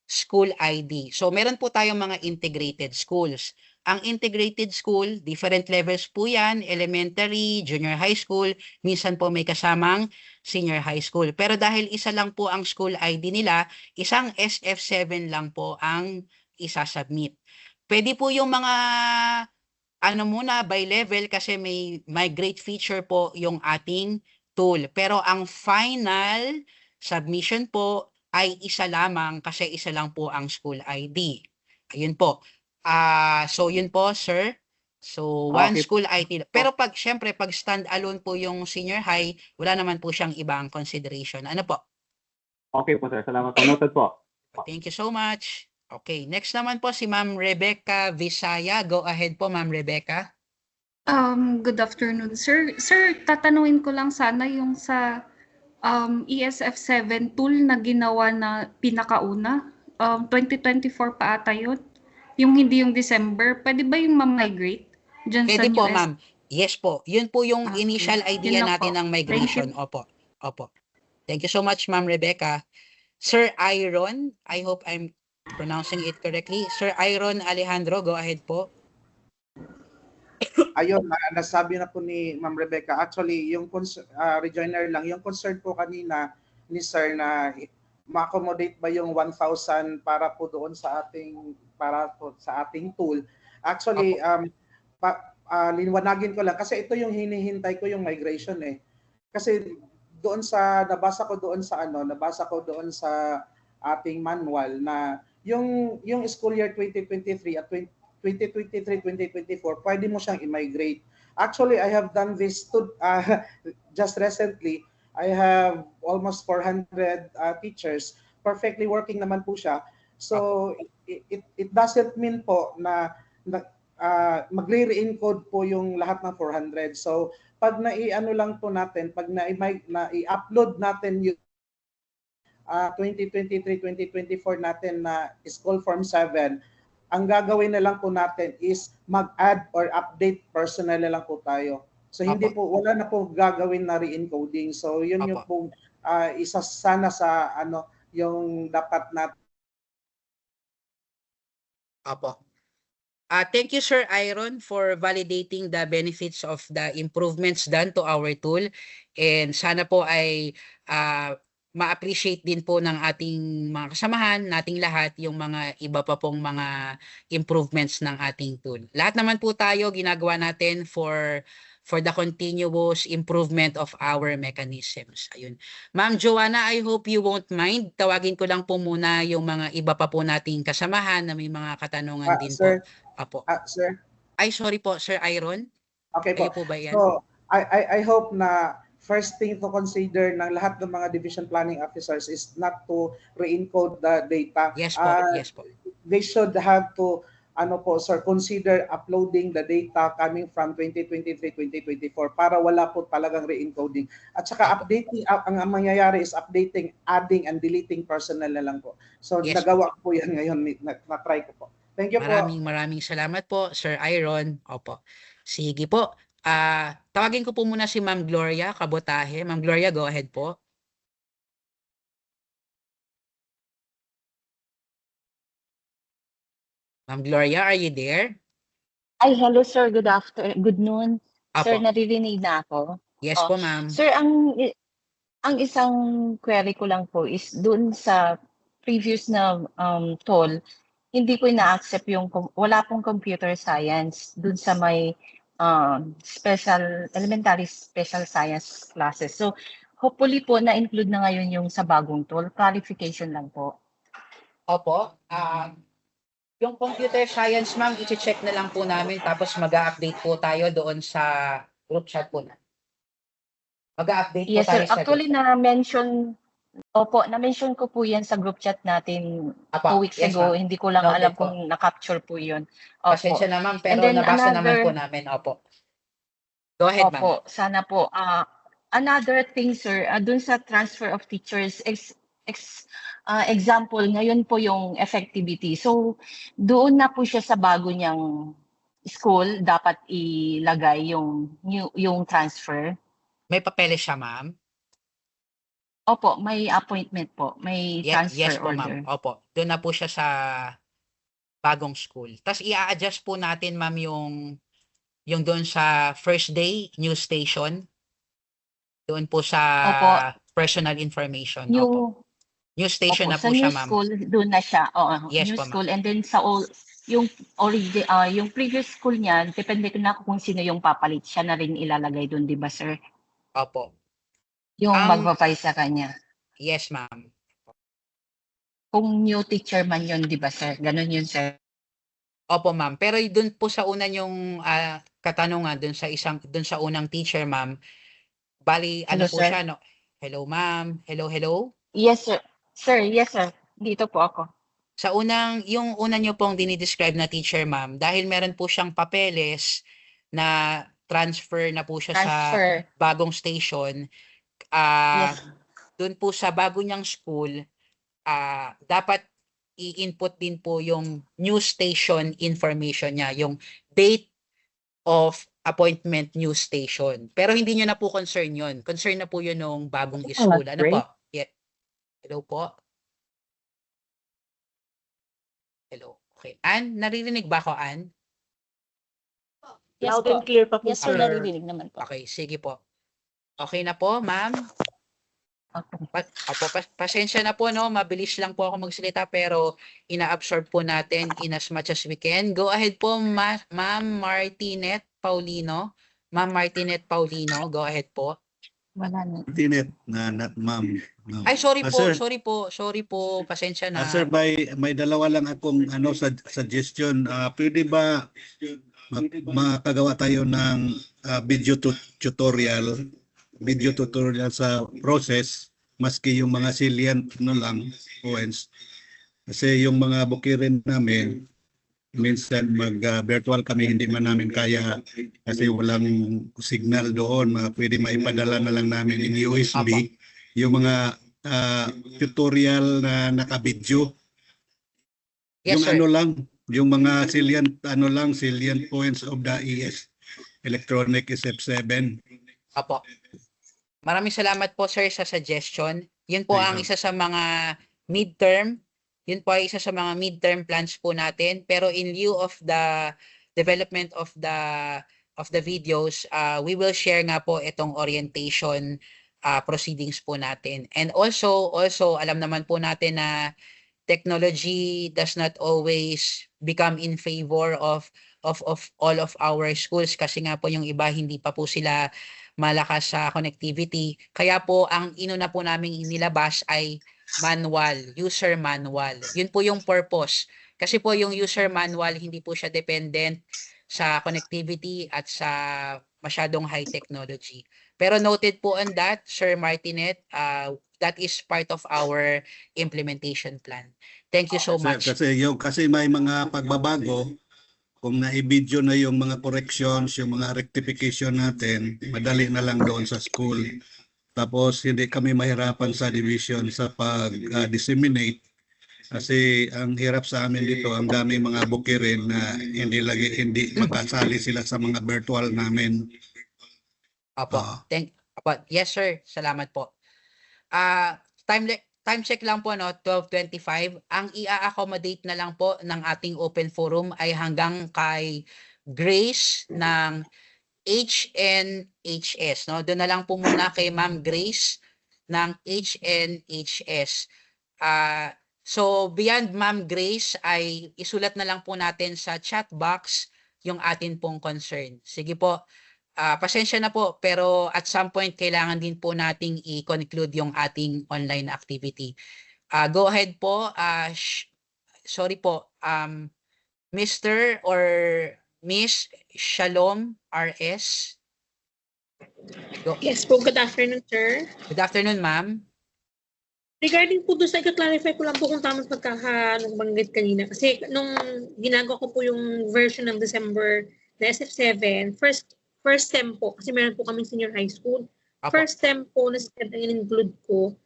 school ID. So meron po tayong mga integrated schools. Ang integrated school, different levels po yan, elementary, junior high school, minsan po may kasamang senior high school. Pero dahil isa lang po ang school ID nila, isang SF7 lang po ang isasubmit. Pwede po yung mga by level kasi may migrate feature po yung ating tool. Pero ang final submission po ay isa lamang kasi isa lang po ang school ID. Ayun po. So yun po, sir. So one school ID. Pero syempre pag stand-alone po yung senior high, wala naman po siyang ibang consideration. Ano po? Okay po, sir. Salamat po. Noted po. Thank you so much. Okay, next naman po si Ma'am Rebecca Visaya. Go ahead po, Ma'am Rebecca. Good afternoon, sir. Sir, tatanungin ko lang sana yung sa ESF7 tool na ginawa na pinakauna. 2024 pa ata yun. Yung hindi yung December. Pwede ba yung ma-migrate? Pwede po, ma'am. Yes po. Yun po yung initial idea natin ng migration. Opo. Thank you so much, Ma'am Rebecca. Sir Iron, I hope I'm pronouncing it correctly. Sir Iron Alejandro, go ahead po. Ayun, nasabi na po ni Ma'am Rebecca. Actually, yung rejoiner lang, yung concern po kanina ni Sir na ma-accommodate ba yung 1,000 para po doon sa ating tool. Actually, linwanagin ko lang kasi ito yung hinihintay ko yung migration eh. Kasi doon nabasa ko doon sa ating manual na yung school year 2023 at 2023-2024, pwede mo siyang i-migrate. Actually, I have done this just recently. I have almost 400 teachers. Perfectly working naman po siya. So, it doesn't mean po na magre-re-encode po yung lahat ng 400. So, pag nai-ano lang po natin, pag nai-upload natin yung 2023-2024 natin na School Form 7, ang gagawin na lang po natin is mag-add or update personnel na lang po tayo. So hindi Opo. po, wala na po gagawin na re-encoding. So yun yung Opo. po isa sana sa yung dapat natin. Opo. Thank you, Sir Iron, for validating the benefits of the improvements done to our tool. And sana po ay ma-appreciate din po ng ating mga kasamahan, nating lahat, yung mga iba pa pong mga improvements ng ating tool. Lahat naman po tayo ginagawa natin for the continuous improvement of our mechanisms. Ayun. Ma'am Joanna, I hope you won't mind. Tawagin ko lang po muna yung mga iba pa po nating kasamahan na may mga katanungan din Sir, po. Apo. Sir? Ay, sorry po, Sir Iron. Okay po. Kayo po ba yan? So, I hope na first thing to consider ng lahat ng mga division planning officers is not to re-encode the data. Yes po, yes po. They should have to consider uploading the data coming from 2023-2024 para wala po talagang re-encoding. At saka updating, ang mangyayari is updating, adding, and deleting personnel na lang po. So Yes, nagawa ko po yan ngayon, na-try ko po. Thank you po. Maraming salamat po, Sir Iron. Opo. Sige po. Tawagin ko po muna si Ma'am Gloria Cabotaje. Ma'am Gloria, go ahead po. Ma'am Gloria, are you there? Ay, hello sir. Good noon. Sir, Apo. naririnig na ako. Yes po, ma'am. Sir, ang isang query ko lang po is dun sa previous na toll, hindi ko ina-accept yung wala pong computer science dun sa may elementary special science classes. So, hopefully po na-include na ngayon yung sa bagong toll. Clarification lang po. Opo. Yung computer science, ma'am, i-check na lang po namin tapos mag-update po tayo doon sa group chat po na. Mag-update po Yes, tayo sir. sa Actually, group chat. na-mention ko po yan sa group chat natin Apa, 2 weeks yes, ago. ma'am. Hindi ko lang Noted alam po. kung na-capture po yun. Opo. Pasensya na, ma'am, And pero then nabasa naman po namin. Opo. Go ahead, ma'am. Opo, sana po. Another thing, sir, dun sa transfer of teachers, example, ngayon po yung effectivity. So, doon na po siya sa bago niyang school, dapat ilagay yung transfer. May papeles siya, ma'am? Opo, may appointment po. May transfer Yes po, order. ma'am. Opo. Doon na po siya sa bagong school. Tapos i-adjust po natin, ma'am, yung doon sa first day news station. Doon po sa Opo. personal information. Yung, Opo. News station opo, na po sa siya, new ma'am. school, doon na siya. Oo, Yes new po, ma'am. school. And then sa yung previous school niyan, depende na kung sino yung papalit. Siya na rin ilalagay doon, di ba, sir? Opo. Yung magpapay sa kanya. Yes, ma'am. Kung new teacher man yun, di ba, sir? Ganon yun, sir. Opo, ma'am. Pero doon po sa una yung katanungan doon sa unang teacher, ma'am. Bali, ano Hello, po sir? siya, no? Hello, ma'am. Hello. Yes, sir. Sir, yes, sir. Dito po ako. Yung una niyo pong dinidescribe na teacher, ma'am, dahil meron po siyang papeles na transfer na po siya Transfer. sa bagong station, Yes. doon po sa bago niyang school, dapat i-input din po yung news station information niya, yung date of appointment news station. Pero hindi niyo na po concern yun. Concern na po yun nung bagong school. Ano po? Yeah. Hello po? Hello. Okay. Ann, naririnig ba ako, Ann? Yes Loud po. and clear pa po, Yes, sir. sir. Naririnig naman po. Okay, sige po. Okay na po, ma'am? Pasensya na po, no? Mabilis lang po ako magsalita pero ina-absorb po natin in as much as we can. Go ahead po, Ma'am Martinette Paulino. Ma'am Martinette Paulino, go ahead po. Wala na. Martinette, not ma'am. No. Ay, sorry po, Sir, sorry po, pasensya na. sir, may dalawa lang akong suggestion. Pwede ba makagawa tayo ng video tutorial sa process, maski yung mga salient lang points. Kasi yung mga bukirin namin, minsan virtual kami, hindi man namin kaya kasi walang signal doon. Pwede maipadala na lang namin in USB yung mga tutorial na naka-video. Yes, Yung sir. yung mga salient points of the electronic SF7. Apo. Maraming salamat po sir sa suggestion. Yun po ang isa sa mga midterm. Yun po ay isa sa mga midterm plans po natin. Pero in lieu of the development of the videos, we will share nga po itong orientation proceedings po natin. And also alam naman po natin na technology does not always become in favor of all of our schools kasi nga po yung iba hindi pa po sila malakas sa connectivity. Kaya po ang inuna po namin inilabas ay manual, user manual. Yun po yung purpose. Kasi po yung user manual hindi po siya dependent sa connectivity at sa masyadong high technology. Pero noted po on that, Sir Martinet, that is part of our implementation plan. Thank you so much. Kasi may mga pagbabago, kung na-video na yung mga corrections, yung mga rectification natin, madali na lang doon sa school. Tapos hindi kami mahirapan sa division sa pag-disseminate kasi ang hirap sa amin dito, ang daming mga bukirin na hindi makasali sila sa mga virtual namin. Apo. Yes sir, salamat po. Time check lang po, no, 12:25. Ang i-accommodate na lang po ng ating open forum ay hanggang kay Grace ng HNHS, no? Doon na lang po muna kay Ma'am Grace ng HNHS. So beyond Ma'am Grace ay isulat na lang po natin sa chat box yung atin pong concern. Sige po. Pasensya na po, pero at some point kailangan din po nating i-conclude yung ating online activity. Go ahead po. Sorry po. Mr. or Miss Shalom RS. Yes po, good afternoon, sir. Good afternoon, ma'am. Regarding po doon sa ika-clarify ko lang po kung tamang pagkakabanggit kanina. Kasi nung ginagawa ko po yung version ng December na SF7, first sem po, kasi meron po kaming senior high school. Apo. First sem po na STEM ang in-include ko.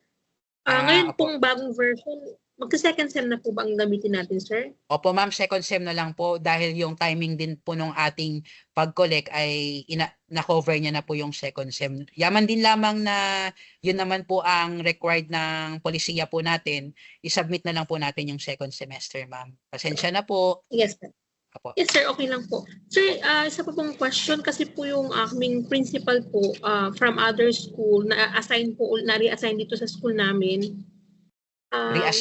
Ngayon pong bagong version, magka-second sem na po ba ang gamitin natin, sir? Opo ma'am, second sem na lang po dahil yung timing din po nung ating pag-collect ay na-cover niya na po yung second sem. Yaman din lamang na yun naman po ang required ng polisiya po natin, isubmit na lang po natin yung second semester, ma'am. Pasensya na po. Yes, sir. Apo. Yes, sir. Okay lang po. Sir, isa pa pong question kasi po yung aming principal po from other school na na-reassign dito sa school namin.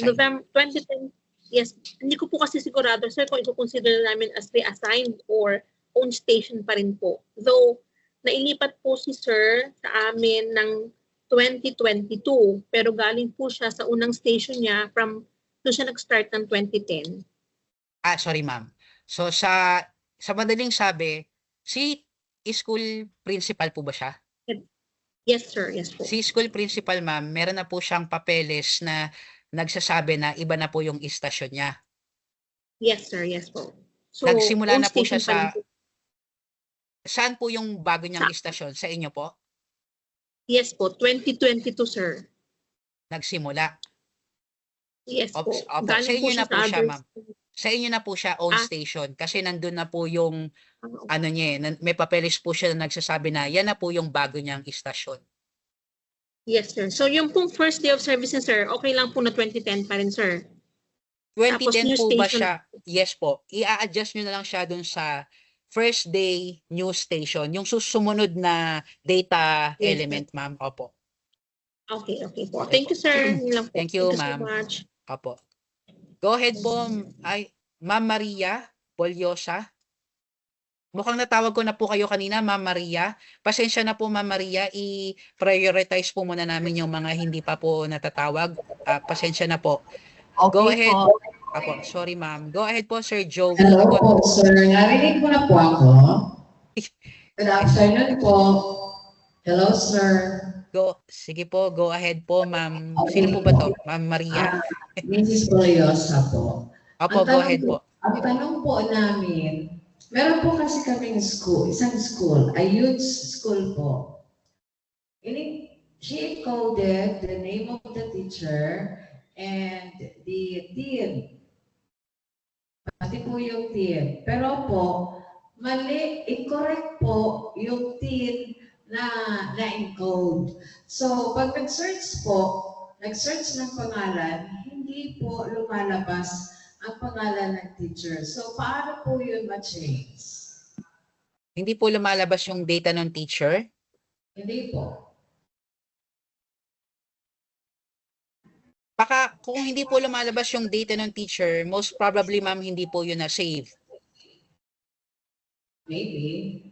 November 2010. Yes, hindi ko po kasi sigurado, sir, kung i-consider namin as reassigned or own station pa rin po. Though, nailipat po si sir sa amin ng 2022, pero galing po siya sa unang station niya from doon siya nag-start ng 2010. Sorry ma'am. So sa madaling sabi, si school principal po ba siya? Yes sir, yes po. Si school principal ma'am, meron na po siyang papeles na nagsasabi na iba na po yung istasyon niya. Yes sir, yes po. So, nagsimula na po siya sa... Saan po yung bago niyang istasyon? Sa inyo po? Yes po, 2022 sir. Nagsimula? Yes po. Sa inyo na po siya ma'am. Sa inyo na po siya own station kasi nandun na po yung ano niya, may papeles po siya na nagsasabi na yan na po yung bago niyang istasyon. Yes sir. So yung pong first day of service sir, okay lang po na 2010 pa rin sir. 2010 po ba siya? Yes po. I-a-adjust nyo na lang siya dun sa first day new station, yung susunod na data element ma'am. Opo. Okay po. Thank you sir. Thank you ma'am. So much. Opo. Go ahead po, Ma'am Maria Bolyosa. Mukhang natawag ko na po kayo kanina, Ma'am Maria. Pasensya na po, Ma'am Maria. I-prioritize po muna namin yung mga hindi pa po natatawag. Pasensya na po. Okay Go ahead. po. Apo, sorry ma'am. Go ahead po, Sir Joe. Hello po, sir. Narinig mo na po ako. Good afternoon po. Hello, sir. Sige po, go ahead po, ma'am. Sino po ba to? Ma'am Maria? Mrs. Bolyosa po. Opo, go ahead po. Ang tanong po namin, meron po kasi kaming school, isang school, a youth school po. She coded the name of the teacher and the team. Pati po yung team. Pero po, mali, incorrect po yung TIN na encode. So, pag nag-search ng pangalan, hindi po lumalabas ang pangalan ng teacher. So, paano po yun ma-change? Hindi po lumalabas yung data ng teacher? Hindi po. Baka kung hindi po lumalabas yung data ng teacher, most probably ma'am hindi po yun na-save. Maybe.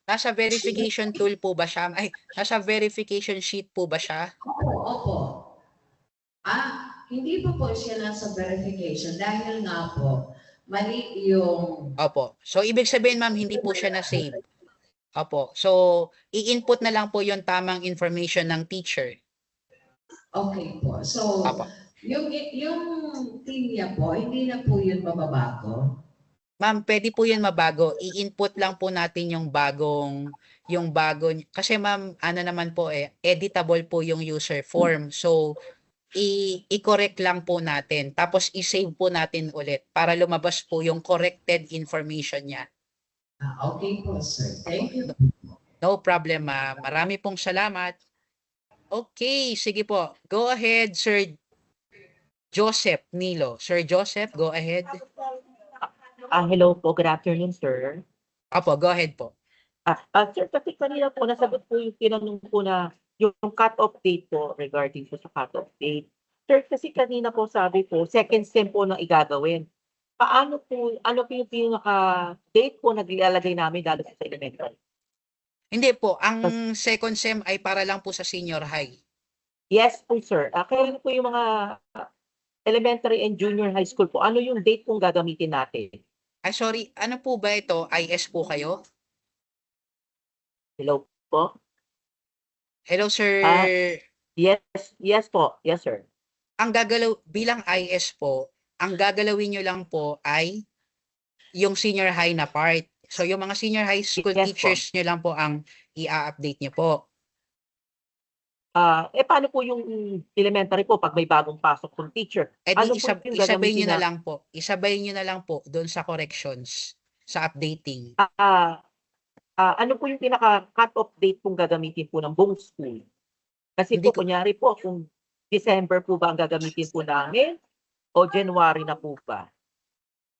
Nasa verification tool po ba siya? Ay, nasa verification sheet po ba siya? Opo. Hindi po siya nasa verification dahil nga po, mali yung... Opo. So, ibig sabihin ma'am, hindi po siya na-save. Opo. So, i-input na lang po yung tamang information ng teacher. Okay po. So, yung team niya po, hindi na po yun mababago? Ma'am, pwede po yun mabago. I-input lang po natin yung bagong, kasi ma'am, ano naman po editable po yung user form. So, i-correct lang po natin. Tapos, i-save po natin ulit para lumabas po yung corrected information niya. Okay po, sir. Thank you. No problem, ma'am. Marami pong salamat. Okay, sige po. Go ahead, Sir Joseph Nilo. Sir Joseph, go ahead. Hello po, good afternoon, sir. Opo, go ahead po. Sir, kasi kanina po, nasagot po yung tinanong po na yung cut-off date po regarding po sa cut-off date. Sir, kasi kanina po sabi po, second sem po na igagawin. Ano po yung pinaka-date po na nilalagay namin lalo sa elementary? Hindi po, ang second sem ay para lang po sa senior high. Yes po, sir. Kailan po yung mga elementary and junior high school po, ano yung date pong gagamitin natin? Ay, sorry, ano po ba ito? IS po kayo? Hello po? Hello, sir. Yes po. Yes, sir. Ang bilang IS po, ang gagalawin nyo lang po ay yung senior high na part. So, yung mga senior high school teachers nyo lang po ang i-update nyo po. Paano po yung elementary po pag may bagong pasok ng teacher? Ano po yung isabay nyo gagamitin na lang po. Isabay nyo na lang po doon sa corrections, sa updating. Ano po yung pinaka-cut-off date pong gagamitin po ng buong school? Kasi po, kunyari po, kung December po ba ang gagamitin po namin o January na po ba?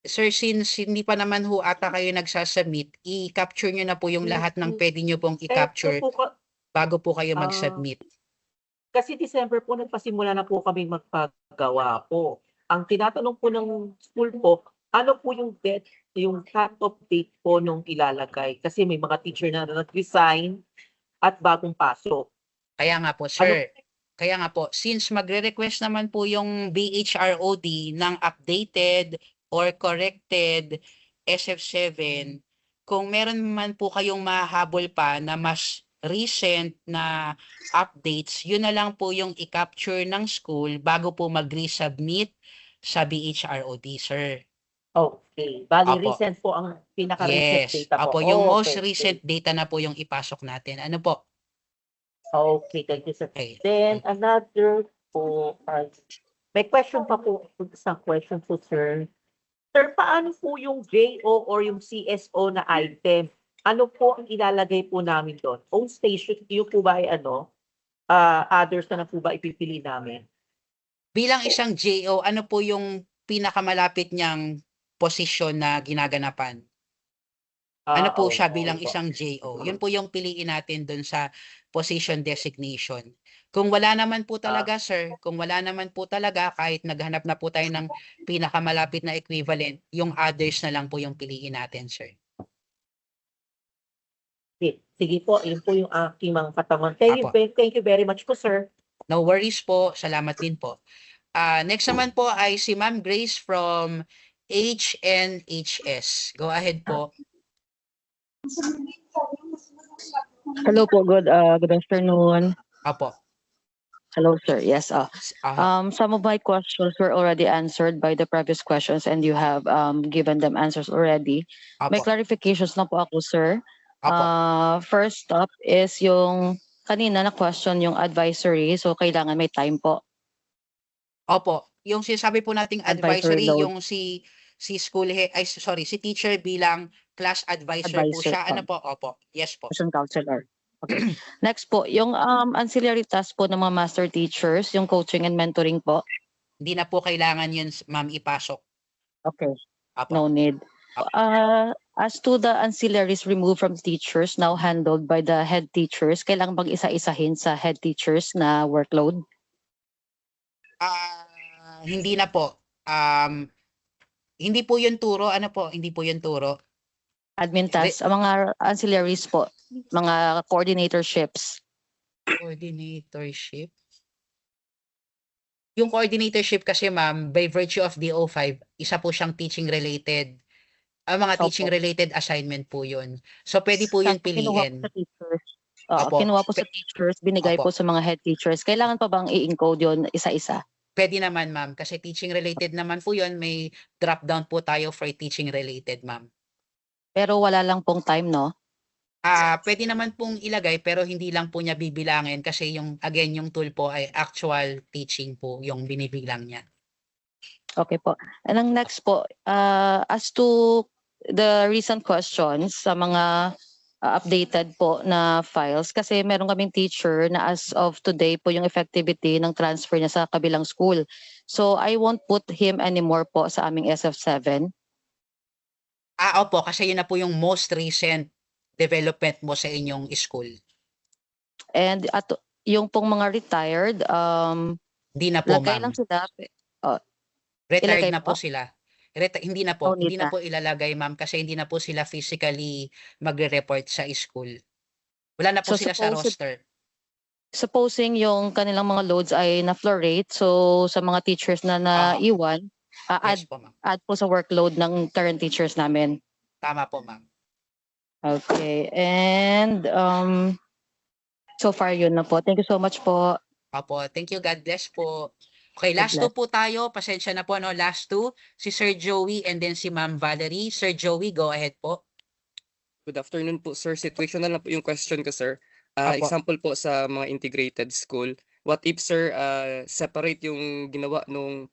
Sir, since hindi pa naman ho ata kayo nagsasubmit, i-capture nyo na po yung lahat ng pwede nyo pong i-capture bago po kayo mag-submit. Kasi December po, nagpasimula na po kami magpagawa po. Ang tinatanong po ng school po, ano po yung date, yung cut-off date po nung ilalagay? Kasi may mga teacher na nag-resign at bagong pasok. Kaya nga po, sir. Kaya nga po, since magre-request naman po yung BHROD ng updated or corrected SF7, kung meron man po kayong mahabol pa na mas recent na updates, yun na lang po yung i-capture ng school bago po mag-resubmit sa BHROD, sir. Okay. Bali, recent po ang pinaka-recent data po. Opo, yung most recent data na po yung ipasok natin. Ano po? Okay, thank you, sir. Then, another po, may question pa po, isang question po, sir. Sir, paano po yung JO or yung CSO na item? Ano po ang ilalagay po namin doon? Home station, yung po ba ay others na po ba ipipili namin? Bilang isang JO, ano po yung pinakamalapit niyang posisyon na ginaganapan? Ano po siya bilang isang JO? Yun po yung piliin natin doon sa position designation. Kung wala naman po talaga, sir, kung wala naman po talaga, kahit naghanap na po tayo ng pinakamalapit na equivalent, yung others na lang po yung piliin natin, sir. Sige po, yun po yung aking mga katanungan. Thank you very much po, sir. No worries po. Salamat din po. Next naman po ay si Ma'am Grace from HNHS. Go ahead po. Hello po, good afternoon. Apo. Hello, sir. Yes. Some of my questions were already answered by the previous questions and you have given them answers already. May clarifications na po ako, sir. First up is yung kanina na question yung advisory. So, kailangan may time po. Opo. Yung sinasabi po nating advisory, load. yung si school head, si teacher bilang class advisor po Advisor siya. Ano po. po? Opo. Yes po. Student counselor. Okay. Next po, yung ancillary task po ng mga master teachers, yung coaching and mentoring po. Hindi na po kailangan yun, ma'am, ipasok. Okay. Apo. No need. As to the ancillaries removed from teachers now handled by the head teachers, kailangan bang isa-isahin sa head teachers na workload? Hindi na po. Hindi po yun turo. Ano po? Hindi po yun turo. Admin tasks, mga ancillaries po, mga coordinatorships. Coordinatorship? Yung coordinatorship kasi, ma'am, by virtue of DO5, isa po siyang teaching related. Mga teaching related assignment po yun. So, pwede po yun piliin. Opo. Kinuha po sa teachers, binigay po sa mga head teachers. Kailangan pa bang i-encode yun isa-isa? Pwede naman, ma'am. Kasi teaching related naman po yun. May drop down po tayo for teaching related, ma'am. Pero wala lang pong time, no? Pwede naman pong ilagay pero hindi lang po niya bibilangin kasi yung tool po ay actual teaching po yung binibilang niya. Okay po. And ang next po, as to the recent questions sa mga updated po na files, kasi meron kaming teacher na as of today po yung effectivity ng transfer niya sa kabilang school. So I won't put him anymore po sa aming SF7. Opo, kasi yun na po yung most recent development mo sa inyong school. And at yung pong mga retired, Di na po, lagay ma'am. lang sila. Retired ilagay na po sila. Hindi na po. No need Hindi na na. po ilalagay, ma'am, kasi hindi na po sila physically magre-report sa school. Wala na po So, sila sa roster. Supposing yung kanilang mga loads ay na-floor rate, so sa mga teachers na naiwan, Yes po, ma'am. add po sa workload ng current teachers namin. Tama po, ma'am. Okay. And so far yun na po. Thank you so much po. Opo, thank you. God bless po. Okay, God last bless. two po tayo. Pasensya na po, no? Last two. Si Sir Joey and then si Ma'am Valerie. Sir Joey, go ahead po. Good afternoon po, sir. Situational na po yung question ko, sir. Apo. Example po sa mga integrated school. What if, sir, separate yung ginawa nung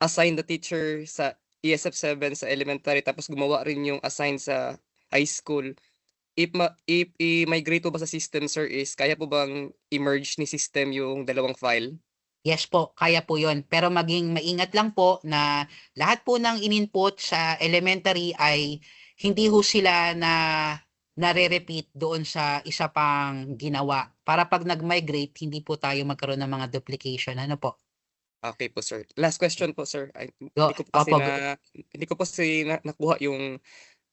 assign the teacher sa ESF7 sa elementary tapos gumawa rin yung assign sa high school. If i-migrate po ba sa system, sir, is kaya po bang i-merge ni system yung dalawang file? Yes po, kaya po yon. Pero maging maingat lang po na lahat po ng in-input sa elementary ay hindi ho sila na nare-repeat doon sa isa pang ginawa. Para pag nag-migrate, hindi po tayo magkaroon ng mga duplication. Ano po? Okay po, sir. Last question po, sir. Go. Hindi ko po kasi nakuha yung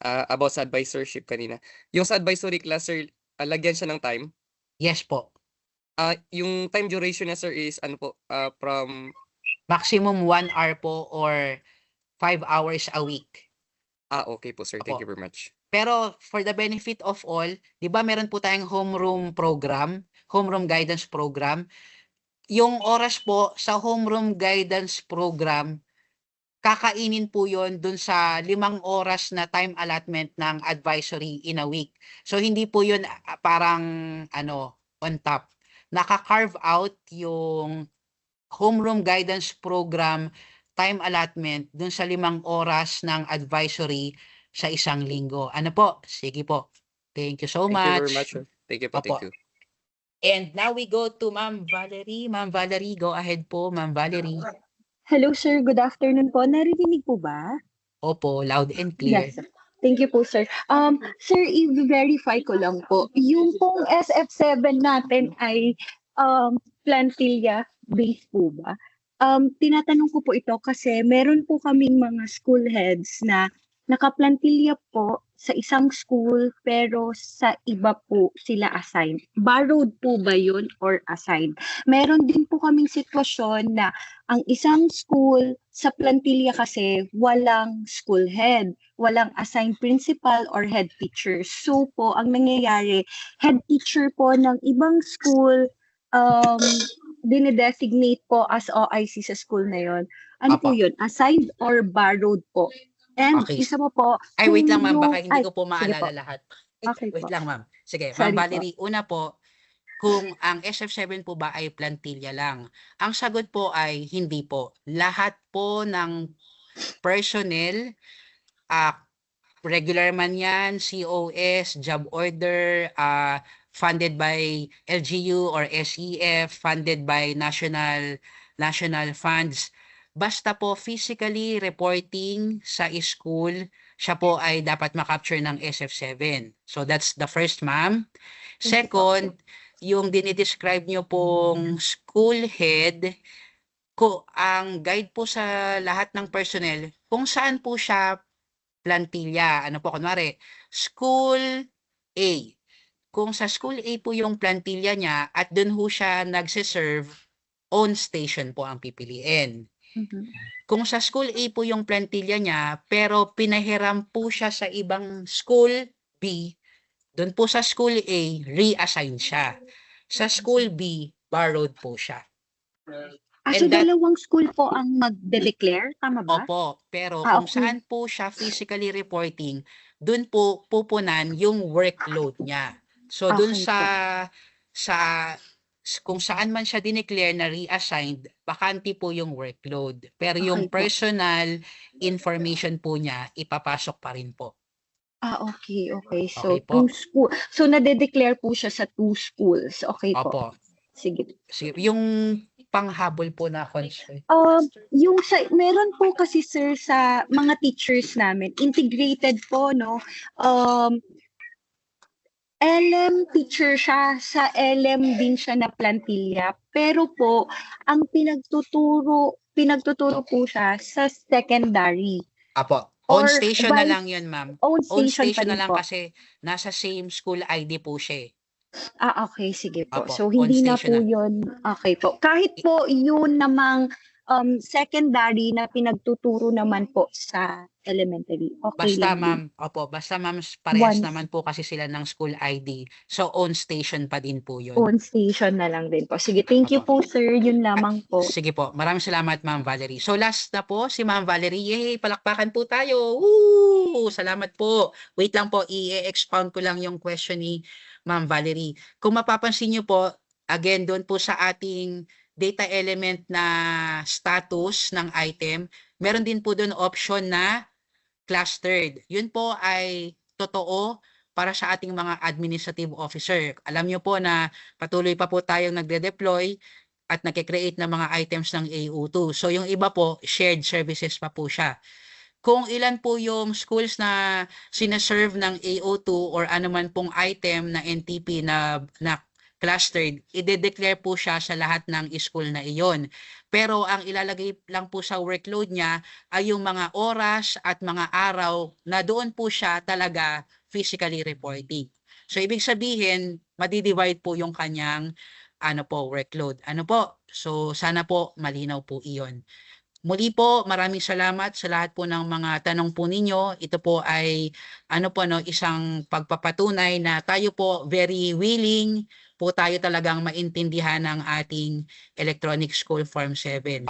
about sa advisorship kanina. Yung sa advisory class, sir, lagyan siya ng time? Yes po. Yung time duration niya, sir, is ano po? From maximum 1 hour po or 5 hours a week. Okay po, sir. Thank Opo. you very much. Pero for the benefit of all, 'di ba meron po tayong homeroom program, homeroom guidance program. Yung oras po sa homeroom guidance program, kakainin po 'yon dun sa 5 oras na time allotment ng advisory in a week. So hindi po 'yun parang on top. Naka-carve out yung homeroom guidance program time allotment dun sa 5 oras ng advisory sa isang linggo. Ano po? Sige po. Thank you so Thank much. you very much, sir. Thank you po. Opo. Thank you. And now we go to Ma'am Valerie. Ma'am Valerie, go ahead po, Ma'am Valerie. Hello sir, good afternoon po. Naririnig po ba? Opo, loud and clear. Yes. Thank you po, sir. Sir, i-verify ko lang po. Yung pong SF7 natin ay plantilla based po ba? Tinatanong ko po ito kasi meron po kaming mga school heads na nakaplantilla po sa isang school pero sa iba po sila assigned. Borrowed po ba yun or assigned? Meron din po kaming sitwasyon na ang isang school sa plantilla kasi walang school head, walang assigned principal or head teacher. So po, ang nangyayari, head teacher po ng ibang school dinedesignate po as OIC sa school na yon. Ano po yun? Assigned or borrowed po? And Okay. isa po po. Ay, wait lang ma'am, kung baka hindi yung- ko po sige maalala po. lahat. Okay Wait po. lang ma'am. Sige, Sorry Ma'am po. Valerie, una po, kung ang SF7 po ba ay plantilla lang? Ang sagot po ay hindi po. Lahat po ng personnel regular man yan, COS, job order, funded by LGU or SEF, funded by national funds. Basta po physically reporting sa school, siya po ay dapat makapture ng SF7. So that's the first, ma'am. Second, yung dinidescribe nyo pong school head, ang guide po sa lahat ng personnel, kung saan po siya plantilla. Ano po, kunwari, school A. Kung sa school A po yung plantilla niya at dun ho siya nagsiserve, on station po ang pipiliin. Kung sa school A po yung plantilla niya, pero pinahiram po siya sa ibang school B, dun po sa school A, reassign siya. Sa school B, borrowed po siya. So dalawang school po ang magde-declare, tama ba? Opo, pero kung Okay. saan po siya physically reporting, dun po pupunan yung workload niya. So dun Okay kung saan man siya dineclare na reassigned, bakante po yung workload. Pero yung Okay po. personal information po niya, ipapasok pa rin po. Okay. So, Okay po. 2 school. So, nade-declare po siya sa 2 schools. Okay po. Opo. Sige. Sige, yung panghabol po na concern. Yung meron po kasi sir sa mga teachers namin, integrated po, no? LM teacher siya, sa LM din siya na plantilla. Pero po, ang pinagtuturo po siya sa secondary. Apo. On Or station na vice- lang yun, ma'am. On On station station pa na din lang po. kasi nasa same school ID po siya. Okay, sige po. Apo, So, on hindi na station po yun. Okay po. Kahit po yun namang secondary na pinagtuturo naman po sa elementary. Okay Basta lang din. ma'am, opo, basta ma'am, parehas Once. naman po kasi sila ng school ID. So on station pa din po yun. On station na lang din po. Sige, thank you po sir. Yun lamang po. Sige po, maraming salamat ma'am Valerie. So last na po si ma'am Valerie. Yay, palakpakan po tayo. Woo! Salamat po. Wait lang po, i-expound ko lang yung question ni ma'am Valerie. Kung mapapansin niyo po, again, doon po sa ating data element na status ng item, meron din po doon option na clustered. Yun po ay totoo para sa ating mga administrative officer. Alam niyo po na patuloy pa po tayong nagde-deploy at nagke-create ng mga items ng AO2. So yung iba po, shared services pa po siya. Kung ilan po yung schools na sinaserve ng AO2 or anuman pong item na NTP na clustered, ide-declare po siya sa lahat ng school na iyon. Pero ang ilalagay lang po sa workload niya ay yung mga oras at mga araw na doon po siya talaga physically reporting. So ibig sabihin, madidivide po yung kanyang workload. So sana po malinaw po iyon. Muli po, maraming salamat sa lahat po ng mga tanong po ninyo. Ito po ay isang pagpapatunay na tayo po very willing po tayo talagang maintindihan ng ating Electronic School Form 7.